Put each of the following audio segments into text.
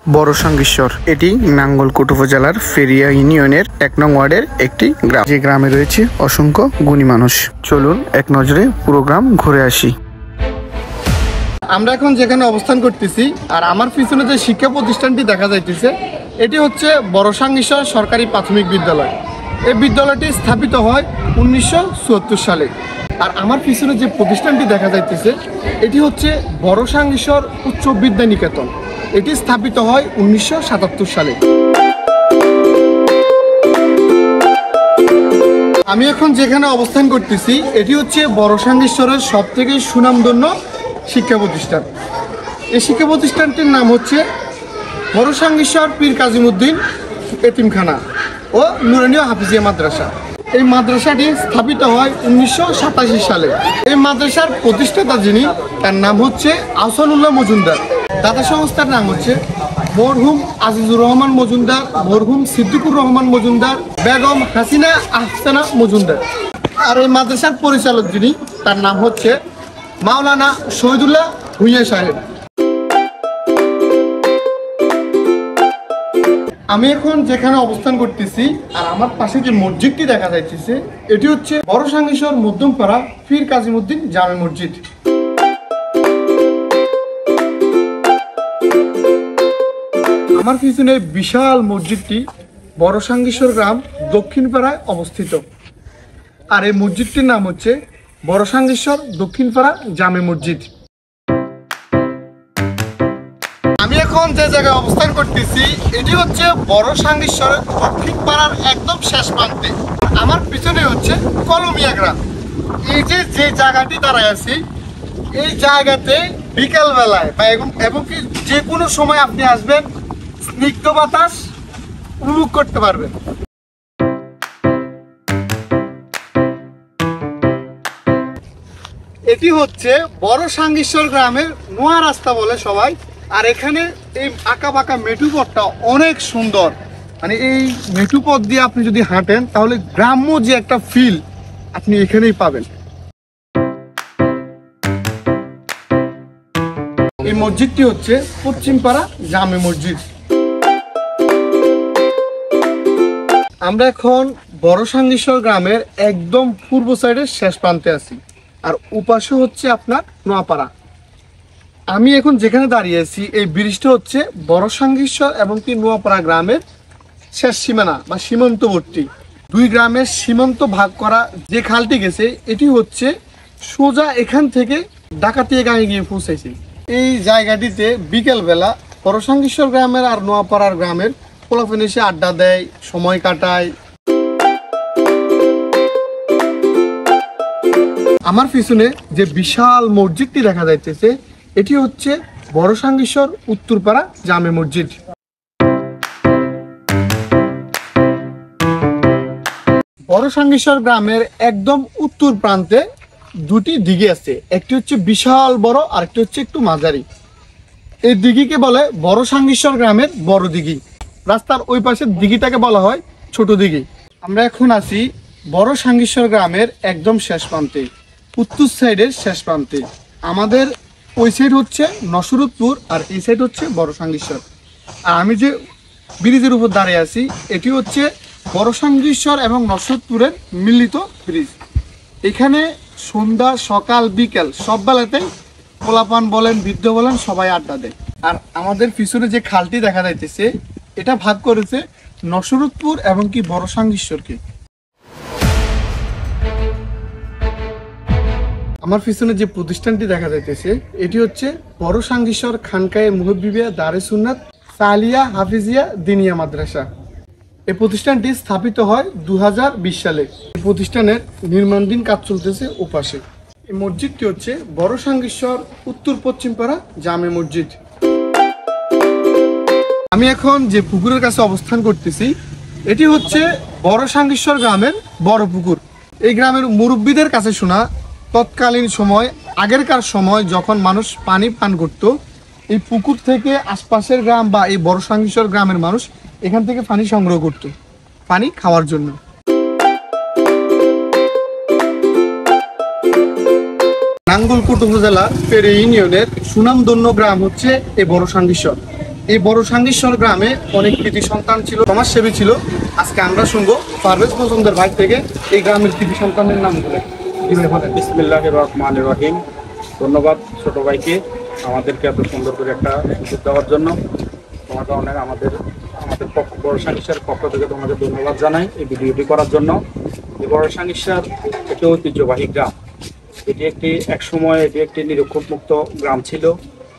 বড় সাঙ্গেশ্বর এটি নাঙ্গলকোট উপজেলার ফেরিয়া ইউনিয়নের ১ নং ওয়ার্ডের একটি গ্রাম, যে গ্রামে রয়েছে অসংখ্য গুণী মানুষ। চলুন এক নজরে পুরো গ্রাম ঘুরে আসি। আমরা এখন যেখানে অবস্থান করতেছি আর আমার পিছনে যে শিক্ষা প্রতিষ্ঠানটি দেখা যাইতেছে এটি হচ্ছে বড় সাঙ্গেশ্বর সরকারি প্রাথমিক বিদ্যালয়। এই বিদ্যালয়টি স্থাপিত হয় ১৯৭৪ সালে। আর আমার পিছনে যে প্রতিষ্ঠানটি দেখা যাইতেছে এটি হচ্ছে বড় সাঙ্গেশ্বর উচ্চ বিদ্যা নিকেতন। এটি স্থাপিত হয় ১৯৭৭ সালে। আমি এখন যেখানে অবস্থান করতেছি এটি হচ্ছে বড় সাঙ্গেশ্বরের সব থেকে সুনামধন্য শিক্ষা প্রতিষ্ঠান। এই শিক্ষা প্রতিষ্ঠানটির নাম হচ্ছে বড় সাঙ্গেশ্বর পীর কাজিমউদ্দিন এতিমখানা ও নুরানীয় হাফিজিয়া মাদ্রাসা। এই মাদ্রাসাটি স্থাপিত হয় ১৯৮৭ সালে। এই মাদ্রাসার প্রতিষ্ঠাতা যিনি, তার নাম হচ্ছে আহসানুল্লাহ মজুমদার। দাতা সংস্থার নাম হচ্ছে মরহুম আজিজুর রহমান মজুমদার, মরহুম সিদ্দিকুর রহমান মজুমদার, বেগম হাসিনা আহসানা মজুমদার। আর এই মাদ্রাসার পরিচালক যিনি, তার নাম হচ্ছে মাওলানা শহীদুল্লাহ ভূঁইয়া সাহেব। আমি এখন যেখানে অবস্থান করতেছি আর আমার পাশে যে মসজিদটি দেখা যাইতেছে এটি হচ্ছে বড় সাঙ্গেশ্বর মধ্যমপাড়া পীর কাজিমউদ্দিন জামে মসজিদ। আমার পিছনে বিশাল মসজিদটি বড় সাঙ্গেশ্বর গ্রাম দক্ষিণপাড়ায় অবস্থিত। আর এই মসজিদটির নাম হচ্ছে বড় সাঙ্গেশ্বর দক্ষিণপাড়া জামে মসজিদ। আমি এখন যে জায়গায় অবস্থান করতেছি এটি হচ্ছে বড় সাঙ্গেশ্বরের দক্ষিণ পাড়ার একদম শেষ প্রান্তে। আমার পিছনে হচ্ছে কলমিয়া গ্রাম। এই যে জায়গাটি দাঁড়ায় আছি এই জায়গাতে বিকাল বেলায় বা এবং কি যে কোনো সময় আপনি আসবেন, স্নিগ্ধ বাতাস উপভোগ করতে পারবেন। এটি হচ্ছে বড় সাঙ্গেশ্বর গ্রামের নোয়া রাস্তা বলে সবাই। আর এখানে এই আঁকা বাঁকা মেঠু পথটা অনেক সুন্দর। মানে এই মেঠু পথ দিয়ে আপনি যদি হাঁটেন তাহলে গ্রাম্য যে একটা ফিল আপনি এখানেই পাবেন। এই মসজিদটি হচ্ছে পশ্চিমপাড়া জামে মসজিদ। আমরা এখন বড় সাঙ্গেশ্বর গ্রামের একদম পূর্ব সাইডের শেষ প্রান্তে আছি আর উপাসে হচ্ছে আপনার নোয়াপাড়া। আমি এখন যেখানে দাঁড়িয়ে আছি এই ব্রিজটা হচ্ছে বড় সাঙ্গেশ্বর এবং কি নোয়াপাড়া গ্রামের শেষ সীমানা বা সীমান্তবর্তী। দুই গ্রামের সীমান্ত ভাগ করা যে খালটি গেছে এটি হচ্ছে সোজা এখান থেকে ডাকাতিয়াগাঁয়ে গিয়ে পৌঁছেছে। এই জায়গাটিতে বিকেলবেলা বড় সাঙ্গেশ্বর গ্রামের আর নোয়াপাড়ার গ্রামের পোলাপান এসে আড্ডা দেয়, সময় কাটায়। আমার পিছনে যে বিশাল মসজিদটি দেখা যাইতেছে এটি হচ্ছে বড় সাঙ্গেশ্বর উত্তরপাড়া জামে মসজিদ। বড় সাঙ্গেশ্বর গ্রামের একদম উত্তর প্রান্তে দুটি দিঘি আছে, একটি হচ্ছে বিশাল বড় আর একটি হচ্ছে একটু মাঝারি। এই দিঘিকে বলে বড় সাঙ্গেশ্বর গ্রামের বড় দিঘি। রাস্তার ওই পাশের দিঘিটাকে বলা হয় ছোট দিঘি। আমরা এখন আছি বড় সাঙ্গেশ্বর গ্রামের একদম শেষ প্রান্তে, উত্তর সাইডের শেষ প্রান্তে। আমাদের ওই সাইড হচ্ছে নসরতপুর আর এই সাইড হচ্ছে বড় সাঙ্গেশ্বর। আর আমি যে ব্রিজের উপর দাঁড়িয়ে আছি এটি হচ্ছে বড় সাঙ্গেশ্বর এবং নসরতপুরের মিলিত ব্রিজ। এখানে সন্ধ্যা, সকাল, বিকেল সব বেলাতেই পোলাপান বলেন, বৃদ্ধ বলেন, সবাই আড্ডা দেয়। আর আমাদের পিছনে যে খালটি দেখা যাইতেছে এটা ভাগ করেছে নসরতপুর এবং কি বড় সাঙ্গেশ্বরকে। আমার পিছনে যে প্রতিষ্ঠানটি দেখা যাইতেছে এটি হচ্ছে বড় সাঙ্গেশ্বর খানকায়ে মুহব্বিবিয়া দারে সুন্নাত সালিয়া হাফিজিয়া দিনিয়া মাদ্রাসা। এই প্রতিষ্ঠানটি স্থাপিত হয় ২০২০ সালে। এই প্রতিষ্ঠানের নির্মাণাধীন কাজ চলতেছে ওপাশে। এই মসজিদটি হচ্ছে বড় সাঙ্গেশ্বর উত্তর পশ্চিমপাড়া জামে মসজিদ। আমি এখন যে পুকুরের কাছে অবস্থান করতেছি এটি হচ্ছে বড় সাঙ্গেশ্বর গ্রামের বড় পুকুর। এই গ্রামের মুরব্বীদের কাছে শোনা তৎকালীন সময়, আগেরকার সময় যখন মানুষ পানি পান করত এই পুকুর থেকে আশপাশের গ্রাম বা এই বড় সাঙ্গেশ্বর গ্রামের মানুষ এখান থেকে পানি সংগ্রহ করত পানি খাওয়ার জন্য। নাঙ্গলকোট উপজেলা ফেরিয়া ইউনিয়নের সুনামধন্য গ্রাম হচ্ছে এই বড় সাঙ্গেশ্বর। এই বড় সাঙ্গেশ্বর গ্রামে অনেক কৃতি সন্তান ছিল, সমাজসেবী ছিল। আজকে আমরা শুনবো পারভেজ মজুমদার ভাই থেকে এই গ্রামের কৃতি সন্তানের নাম বলে। বিসমিল্লাহির রহমানির রহিম। ধন্যবাদ ছোট ভাইকে আমাদেরকে এত সুন্দর করে একটা সুযোগ দেওয়ার জন্য। তোমাকে অনেক আমাদের বড় সাঙ্গিসার পক্ষ থেকে তোমাকে ধন্যবাদ জানাই এই ভিডিওটি করার জন্য। এই বড় সাঙ্গিসার একটি ঐতিহ্যবাহী গ্রাম। এটি একটি নিরক্ষর মুক্ত গ্রাম ছিল।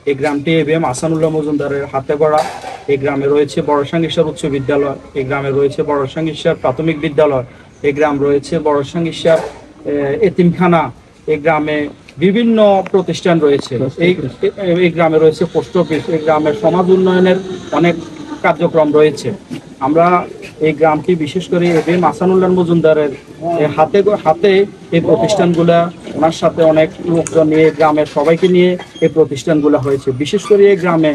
এই গ্রামটি এবিএম আহসানুল্লাহ মজুমদারের হাতে গড়া। এই গ্রামে রয়েছে বড় সাঙ্গিসার উচ্চ বিদ্যালয়, এই গ্রামে রয়েছে বড় সাঙ্গিসার প্রাথমিক বিদ্যালয়, এই গ্রাম রয়েছে বড় সাঙ্গিসার এতিমখানা, এই গ্রামে বিভিন্ন প্রতিষ্ঠান রয়েছে। এই গ্রামে রয়েছে পোস্ট অফিস, এই গ্রামের সমাজ উন্নয়নের অনেক কার্যক্রম রয়েছে। আমরা এই গ্রামটি বিশেষ করে এবিএম আহসানুল্লাহ মজুমদারের হাতে এই প্রতিষ্ঠানগুলা, ওনার সাথে অনেক লোকজন নিয়ে গ্রামের সবাইকে নিয়ে এই প্রতিষ্ঠানগুলো হয়েছে। বিশেষ করে এই গ্রামে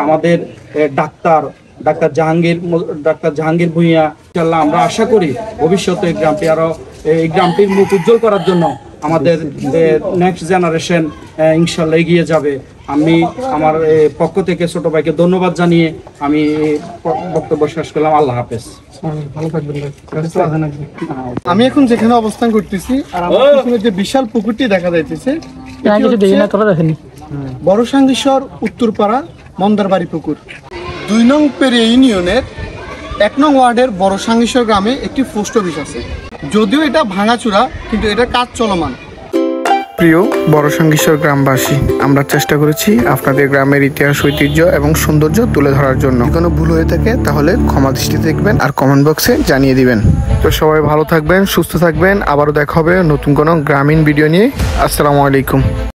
আমাদের ডাক্তার জাহাঙ্গীর ভূঁইয়া, ইনশাআল্লাহ আমরা আশা করি ভবিষ্যতে এই গ্রামটির মুখ উজ্জ্বল করার জন্য আমাদের নেক্সট জেনারেশন ইনশাআল্লাহ এগিয়ে যাবে। আমি আমার পক্ষ থেকে ছোট ভাইকে ধন্যবাদ জানিয়ে আমি বক্তব্য শেষ করলাম। আল্লাহ হাফেজ। আমি এখন যেখানে অবস্থান করতেছি আর আমার পিছনে যে বিশাল পুকুরটি দেখা যাইতেছে, বড় সাঙ্গেশ্বর উত্তরপাড়া মন্দারবাড়ি পুকুর, 2 নং পেরিয়া ইউনিয়নের 1 নং ওয়ার্ডের বড় সাঙ্গেশ্বর গ্রামে একটি পোস্ট অফিস আছে। যদিও এটা ভাঙাচোরা, কিন্তু এটার কাজ চলমান। প্রিয় বড় সাঙ্গেশ্বর গ্রামবাসী, আমরা চেষ্টা করেছি আপনাদের গ্রামের ইতিহাস, ঐতিহ্য এবং সৌন্দর্য তুলে ধরার জন্য। কোনো ভুল হয়ে থাকে তাহলে ক্ষমা দৃষ্টিতে দেখবেন আর কমেন্ট বক্সে জানিয়ে দিবেন। তো সবাই ভালো থাকবেন, সুস্থ থাকবেন। আবারও দেখা হবে নতুন কোনো গ্রামীণ ভিডিও নিয়ে। আসসালামু আলাইকুম।